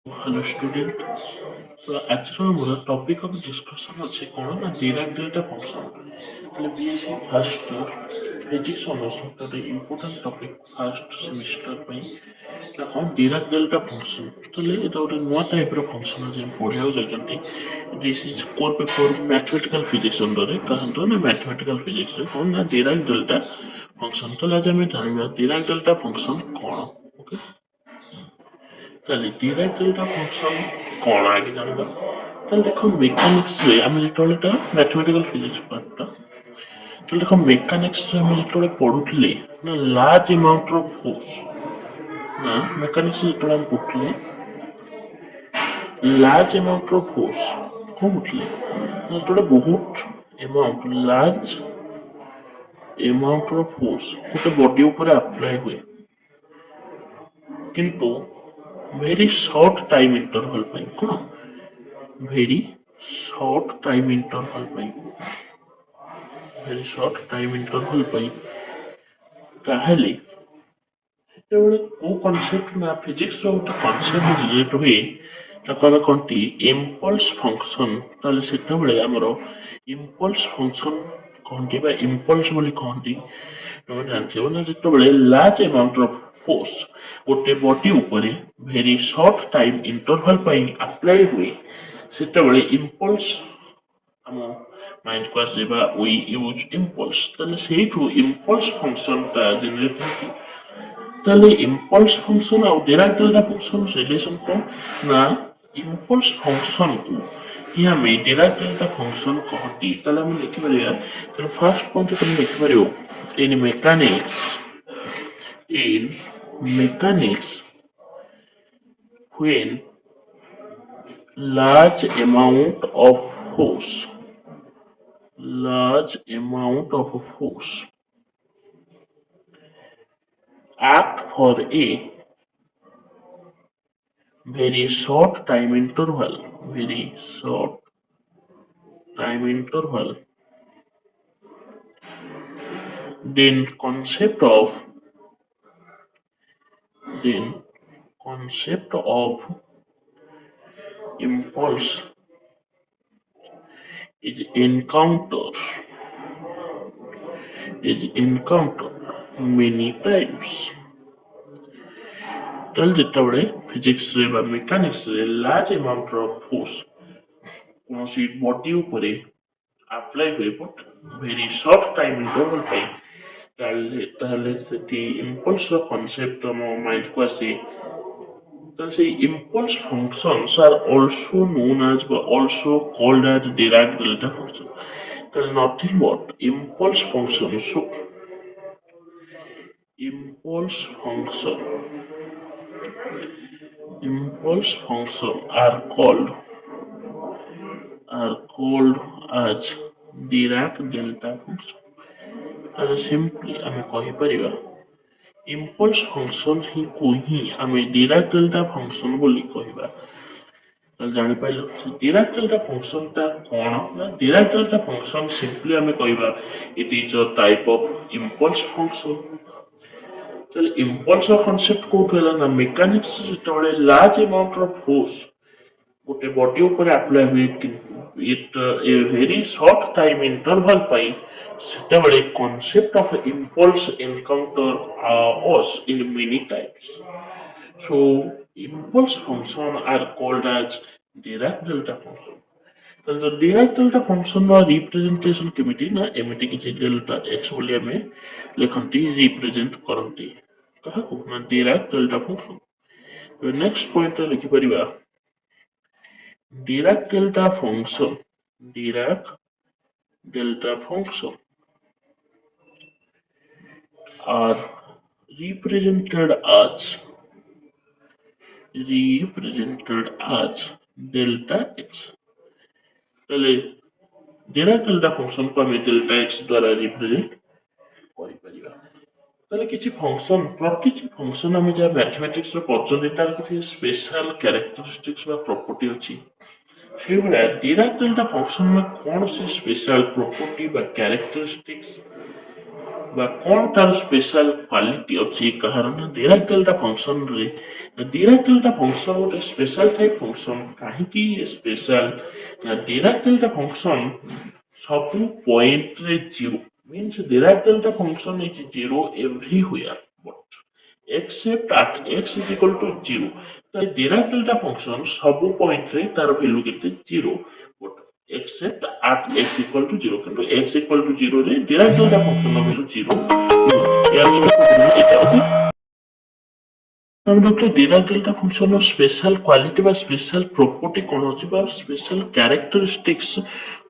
Hello student. So actually our topic of discussion ଅଛି କଣ ନା Dirac delta function. ତାହେଲେ BSc first year physics honours ଗୋଟେ important topic first semester ପାଇଁ ନା କଣ Dirac delta function. ତାହେଲେ ଏଟା ଗୋଟେ ନୂଆ type ର function ଅଛି ଆମେ ପଢିବାକୁ ଯାଉଛନ୍ତି. This is core paper mathematical physics under ରେ କାହାନ୍ତ ନା mathematical physics ରେ କଣ ନା Dirac delta function. ତାହେଲେ ଆଜି ଆମେ ଜାଣିବା Dirac delta function କଣ. Okay. তাহলে ডিরাক ডেল্টা ফাংশন কଣ আগে জাଣିବା তাহলে ଦେଖ ମେକାନିକ୍ସରେ ଆମେ ଯେତେବେଳେ ଏଟା ମ୍ୟାଥମେଟିକାଲ ଫିଜିକ୍ସ ପାର୍ଟଟା ତାହେଲେ ଦେଖ ମେକାନିକ୍ସରେ ଆମେ ଯେତେବେଳେ ପଢୁଥିଲେ ନା ଲାର୍ଜ ଆମାଉଣ୍ଟର ଫୋର୍ସ ନା ମେକାନିକ୍ସ ଯେତେବେଳେ ଆମେ ପଢୁଥିଲେ ଲାର୍ଜ ଆମାଉଣ୍ଟର ଫୋର୍ସ କଣ ପଢୁଥିଲେ ନା ଯେତେବେଳେ ବହୁତ ଆମାଉଣ୍ଟ ଲାର୍ଜ ଆମାଉଣ୍ଟର ଫୋର୍ସ ଗୋଟେ ବଡି ଉପରେ ଆପ୍ଲାଏ ହୁଏ କିନ୍ତୁ ଭେରି ସର୍ଟ ଟାଇମ୍ ଇଣ୍ଟରଭାଲ ପାଇଁ କଣ very short time interval ପାଇଁ very short time interval ପାଇଁ ତାହେଲେ ସେତେବେଳେ କୋଉ କନସେପ୍ଟ ନା ଫିଜିକ୍ସର ଗୋଟେ କନସେପ୍ଟ ରିଲେଟ୍ ହୁଏ ତାକୁ ଆମେ କହନ୍ତି ଇମ୍ପଲ୍ସ ଫଙ୍କସନ୍ ତାହେଲେ ସେତେବେଳେ ଆମର ଇମ୍ପଲ୍ସ ଫଙ୍କସନ୍ କହନ୍ତି ବା ଇମ୍ପଲ୍ସ ବୋଲି କହନ୍ତି ତମେ ଜାଣିଥିବ ନା ଯେତେବେଳେ ଲାର୍ଜ ଆମାଉଣ୍ଟର ଫୋର୍ସ ଗୋଟେ ବଡି ଉପରେ ଭେରି ସର୍ଟ ଟାଇମ୍ ଇଣ୍ଟରଭାଲ ପାଇଁ ଆପ୍ଲାଏ ହୁଏ ସେତେବେଳେ ଇମ୍ପଲ୍ସ ଆମ ମାଇଣ୍ଡକୁ ଆସିବା ୱି ୟୁଜ୍ ଇମ୍ପଲ୍ସ ତାହେଲେ ସେଇଠୁ ଇମ୍ପଲ୍ସ ଫଙ୍କସନଟା ଜେନେରେଟ୍ ହେଇଛି ତାହେଲେ ଇମ୍ପଲ୍ସ ଫଙ୍କସନ ଆଉ ଡିରାକ୍ ଡେଲ୍ଟା ଫଙ୍କସନ ରିଲେସନ କଣ ନା ଇମ୍ପଲ୍ସ ଫଙ୍କସନକୁ ହିଁ ଆମେ ଡିରାକ୍ ଡେଲ୍ଟା ଫଙ୍କସନ କହନ୍ତି ତାହେଲେ ଆମେ ଲେଖିପାରିବା ତାହେଲେ ଫାର୍ଷ୍ଟ ପଏଣ୍ଟ ତମେ ଲେଖିପାରିବ in mechanics when large amount of force large amount of force act for a very short time interval very short time interval then then concept of impulse is encountered many times ତାହେଲେ ଯେତେବେଳେ ଫିଜିକ୍ସରେ ବା ମେକାନିକ୍ସରେ large ଆମାଉଣ୍ଟର force କୌଣସି body ଉପରେ apply ହୁଏ but very short time interval ପାଇଁ ତାହେଲେ ସେଠି ଇମ୍ପଲ୍ସର କନସେପ୍ଟ ଆମ ମାଇଣ୍ଡକୁ ଆସେ ତାହେଲେ ସେଇ impulse functions are also known as ବା also called as Dirac delta function ତାହେଲେ nothing but impulse function impulse function are called as Dirac delta function ତାହେଲେ ସିମ୍ପଲି ଆମେ କହିପାରିବା impulse function ହିଁ ଆମେ Dirac delta function ବୋଲି କହିବା ତାହେଲେ ଜାଣିପାରିଲ Dirac delta function ଟା କଣ ନା Dirac delta function ସିମ୍ପଲି ଆମେ କହିବା it is a type of impulse function ତାହେଲେ ଇମ୍ପଲ୍ସର କନସେପ୍ଟ କୋଉଠୁ ହେଲା ନା ମେକାନିକ୍ସ ଯେତେବେଳେ ଲାର୍ଜ ଆମାଉଣ୍ଟର ଫୋର୍ସ ଗୋଟେ ବଡି ଉପରେ ଆପ୍ଲାଏ ହୁଏ a very short time interval ପାଇଁ ସେତେବେଳେ concept of impulse encounter as in many types so impulse function are called as Dirac delta function ତାହେଲେ ଡିରାକ୍ ଡେଲ୍ଟା ଫଙ୍କସନର ରିପ୍ରେଜେଣ୍ଟେସନ କେମିତି ନା ଏମିତି କିଛି ଡେଲ୍ଟା ଏକ୍ସ ବୋଲି ଆମେ ଲେଖନ୍ତି ରିପ୍ରେଜେଣ୍ଟ କରନ୍ତି କାହାକୁ ନା ଡିରାକ୍ ଡେଲ୍ଟା ଫଙ୍କସନ୍ ନେକ୍ସଟ ପଏଣ୍ଟରେ ଲେଖିପାରିବା Dirac delta function are represented as delta x তাহলে Dirac delta function को ଆମେ delta x द्वारा represent କରିପାରିବା ତାହେଲେ କିଛି ଫଙ୍କସନ୍ ପ୍ରତିଟି ଫଙ୍କସନ୍ ଆମେ ଯାହା ମ୍ୟାଥମେଟିକ୍ସରେ ପଢୁଛନ୍ତି ତାର କିଛି ସ୍ପେଶାଲ କ୍ୟାରେକ୍ଟରିଷ୍ଟିକ୍ସ ବା ପ୍ରପର୍ଟି ଅଛି ସେଇଭଳିଆ ଡିରାକ୍ ଡେଲ୍ଟା ଫଙ୍କସନର କୌଣସି ସ୍ପେଶାଲ ପ୍ରପର୍ଟି ବା କ୍ୟାରେକ୍ଟରିଷ୍ଟିକ୍ସ বা କ'ଣ ତାର ସ୍ପେଶାଲ କ୍ୱାଲିଟି ଅଛି କାହାର ନା ଡିରାକ୍ ଡେଲ୍ଟା ଫଙ୍କସନରେ ଡିରାକ୍ ଡେଲ୍ଟା ଫଙ୍କସନ ଗୋଟେ ସ୍ପେଶାଲ ଟାଇପ୍ ଫଙ୍କସନ କାହିଁକି ସ୍ପେଶାଲ ନା ଡିରାକ୍ ଡେଲ୍ଟା ଫଙ୍କସନ ସବୁ ପଏଣ୍ଟରେ zero means Dirac delta function is zero everywhere but except at x is equal to 0 तो Dirac delta function सब पॉइंट रे तार वैल्यू केते 0 but except at x equal to 0 किंतु x equal to 0 रे Dirac delta function ର value 0 हम doctor Dirac delta function ର ସ୍ପେଶାଲ କ୍ୱାଲିଟି ବା ସ୍ପେଶାଲ ପ୍ରପର୍ଟି କ'ଣ ଅଛି ବା ସ୍ପେଶାଲ କ୍ୟାରେକ୍ଟରିଷ୍ଟିକ୍ସ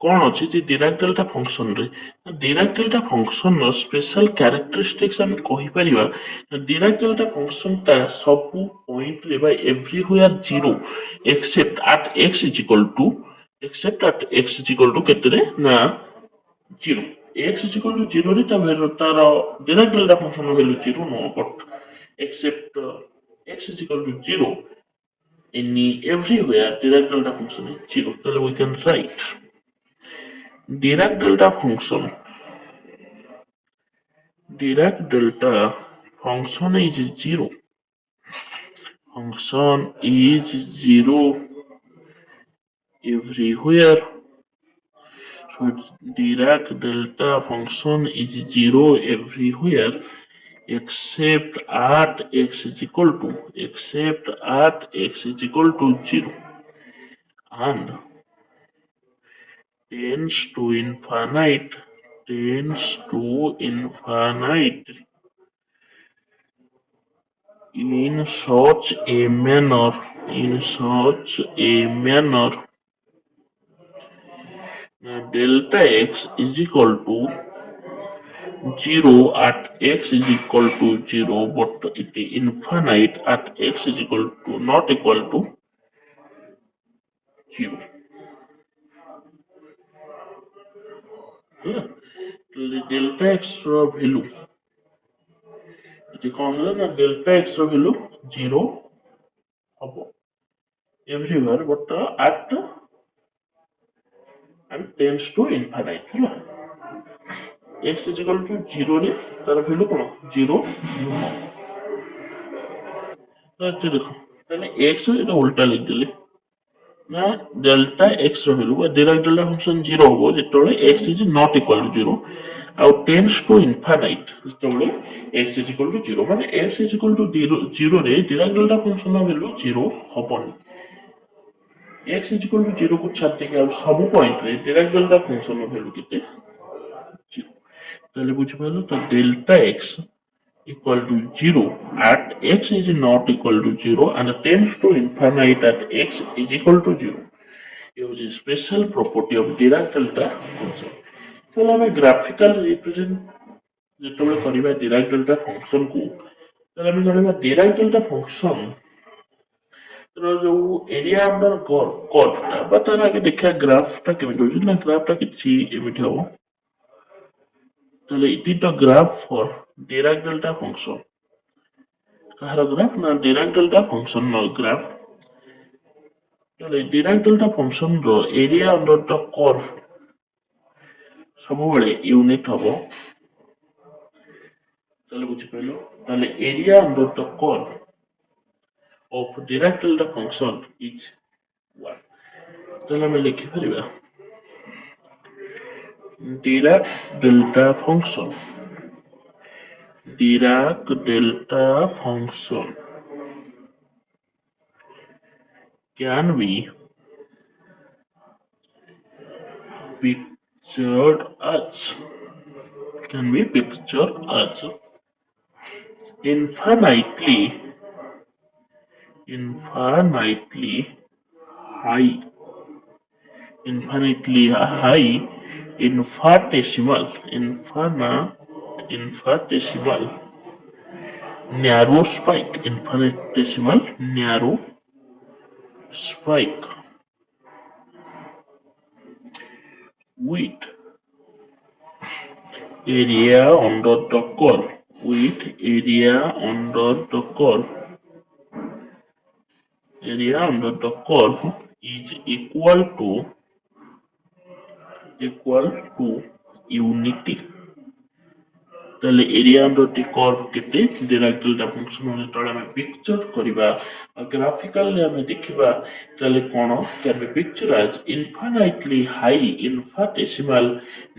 କ'ଣ ଅଛି ଯେ Dirac delta ଫଙ୍କସନରେ Dirac delta ଫଙ୍କସନର ସ୍ପେଶାଲ କ୍ୟାରେକ୍ଟରିଷ୍ଟିକ୍ସ ଆମେ କହିପାରିବା Dirac delta ଫଙ୍କସନଟା ସବୁ ପଏଣ୍ଟରେ ବା everywhere zero except at x is equal to କେତେରେ ନା 0 x is equal to 0 ରେ ତାର Dirac delta ଫଙ୍କସନର ଭ୍ୟାଲୁ 0 ନୁହଁ but except x is equal to 0 everywhere Dirac delta function is 0 so we can write Dirac delta function is 0 function is 0 everywhere so Dirac delta function is 0 everywhere except at x is equal to 0 and tends to infinite in such a manner delta x is equal to 0 at x is equal to 0 but it is infinite at x is equal to not equal to 0 delta x ର value ଏଠି କ'ଣ ହେଲା ନା delta x ର value 0 ହବ everywhere but at and tends to infinite ହେଲା x is equal to 0 ରେ ତାର value କ'ଣ 0 ନୁହଁ ତ ଦେଖ ତାହେଲେ x ଏଟା ଉଲ୍ଟା ଲେଖିଦେଲି ନା delta x ର value ବା Dirac delta function 0 ହବ ଯେତେବେଳେ x is not equal to 0 ଆଉ tends to infinite ଯେତେବେଳେ x is equal to 0 ମାନେ x is equal to 0 ରେ Dirac delta function ର value 0 ହବନି x is equal to 0 କୁ ଛାଡି ଦେଇକି ଆଉ ସବୁ ପଏଣ୍ଟ ରେ Dirac delta function ର value କେତେ 0 ତାହେଲେ ବୁଝିପାରିଲ ତ delta x equal to 0 at x is not equal to 0 and tends to infinite at x is equal to 0 is a special property of Dirac delta function ତାହେଲେ ଆମେ graphical represent ଯେତେବେଳେ କରିବା Dirac delta function କୁ ତାହେଲେ ଆମେ ଜାଣିବା Dirac delta function ର ଯୋଉ ଏରିଆ ଅଣ୍ଡର କର୍ଭଟା ବା ତାର ଆଗେ ଦେଖିବା ଗ୍ରାଫଟା କେମିତି ହଉଛି ନା ଗ୍ରାଫଟା କିଛି ଏମିତି ହବ ତାହେଲେ it is the graph for Dirac delta function କାହାର ଗ୍ରାଫ ନା Dirac delta function ର ଗ୍ରାଫ ତାହେଲେ Dirac delta function ର ଏରିଆ ଅଣ୍ଡର ଦ କର୍ଭ ସବୁବେଳେ ୟୁନିଟ ହବ ତାହେଲେ ବୁଝିପାରିଲ ତାହେଲେ area under the curve of Dirac delta function is 1 ତାହେଲେ ଆମେ ଲେଖିପାରିବା Dirac delta function can be pictured as infinitely high infinitesimal narrow spike with area under the curve is equal to unity ତାହେଲେ area under the curve କେତେ Dirac delta function ଯେତେବେଳେ ଆମେ picture କରିବା graphically ଆମେ ଦେଖିବା ତାହେଲେ କ'ଣ can be picture as infinitely high infinitesimal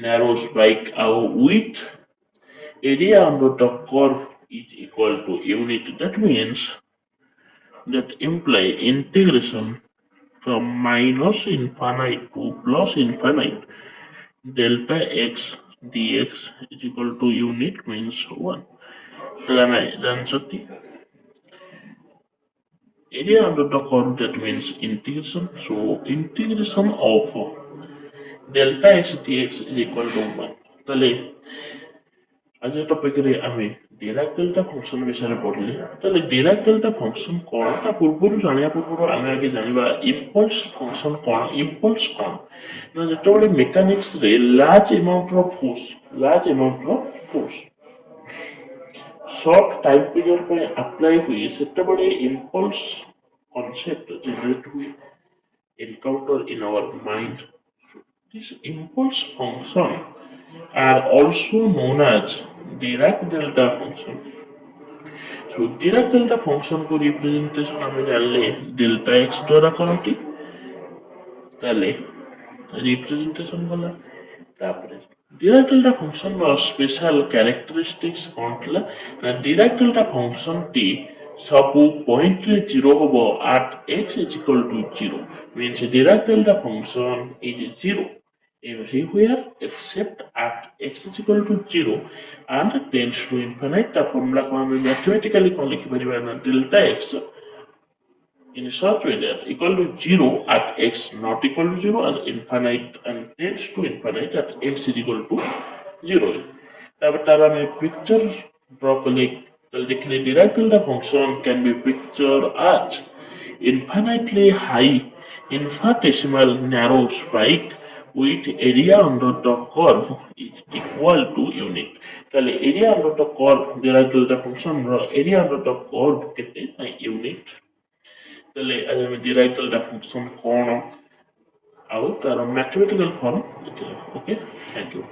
narrow spike ଆଉ with area under the curve is equal to unit. That means that imply integration from minus infinite to plus infinite delta x dx is equal to unit means 1. তাহলে আমি জানছি area under the curve that means integration. So integration of delta x dx is equal to 1. তাহলে आज topic रे आमे Dirac delta function विषय पढ़ले ताले डिराक डेल्टा फंक्शन कोन ता पूर्व जानिया पूर्व आमे आगे जानिबा इंपल्स फंक्शन कोन इंपल्स कोन ना जेतोबे मेकानिक्स रे large amount of force short time period पे अप्लाई हुई सेतबे इंपल्स concept generate हुई encounter in our mind. This impulse function are also known as Dirac delta function. So Dirac delta function को representation हमें जानले delta x द्वारा करती ताले representation वाला तापरे Dirac delta function ର special characteristics कौन थला ना Dirac delta function टी ସବୁ point ରେ 0 हबो at x is equal to 0 means Dirac delta function is 0 everywhere except at x is equal to 0 and tends to infinite. The formula को हम mathematically कौन लिखी परिवार ना delta x in such way that equal to 0 at x not equal to 0 and infinite and tends to infinite at x is equal to 0. तार हमें picture draw कले तो देखने Dirac delta function can be pictured as infinitely high infinitesimal narrow spike with area under the curve is equal to unit. ताले area under the curve Dirac delta function area under the curve कितने है unit. ताले आज हमें Dirac delta function कौन आउ तार mathematical form. Okay, thank you.